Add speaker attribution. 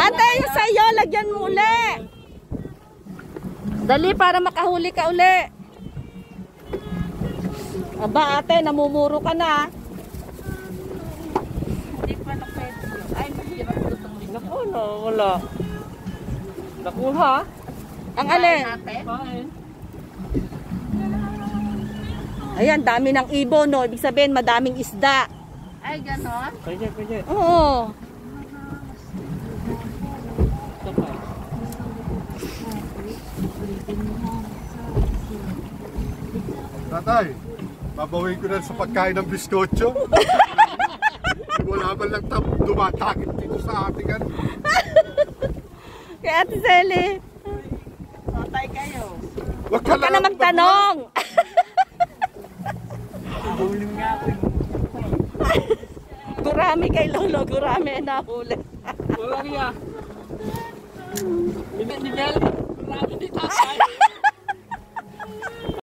Speaker 1: Ate, yung sa'yo, lagyan mo uli. Dali para makahuli ka uli. Aba ate, namumuro ka na. Hindi pa na pwede. Ay, mahirap lutong nito. Naku, wala. Nakuha. Ang alin? Ayan, dami ng ibon, no? Ibig sabihin, madaming isda.
Speaker 2: Ay, ganon?
Speaker 3: Pwede.
Speaker 1: Oo.
Speaker 4: Tatay, babawin ko na sa pagkain ng biskotso. Wala man lang dumatakit dito sa ating ano.
Speaker 1: Kay Ate Selly.
Speaker 2: Patay kayo.
Speaker 4: Huwag
Speaker 1: Huwag ka na magtanong.
Speaker 3: Huling nga ako.
Speaker 1: Gurami kay Lolo, gurami na huli.
Speaker 3: Wala niya. Hindi niya.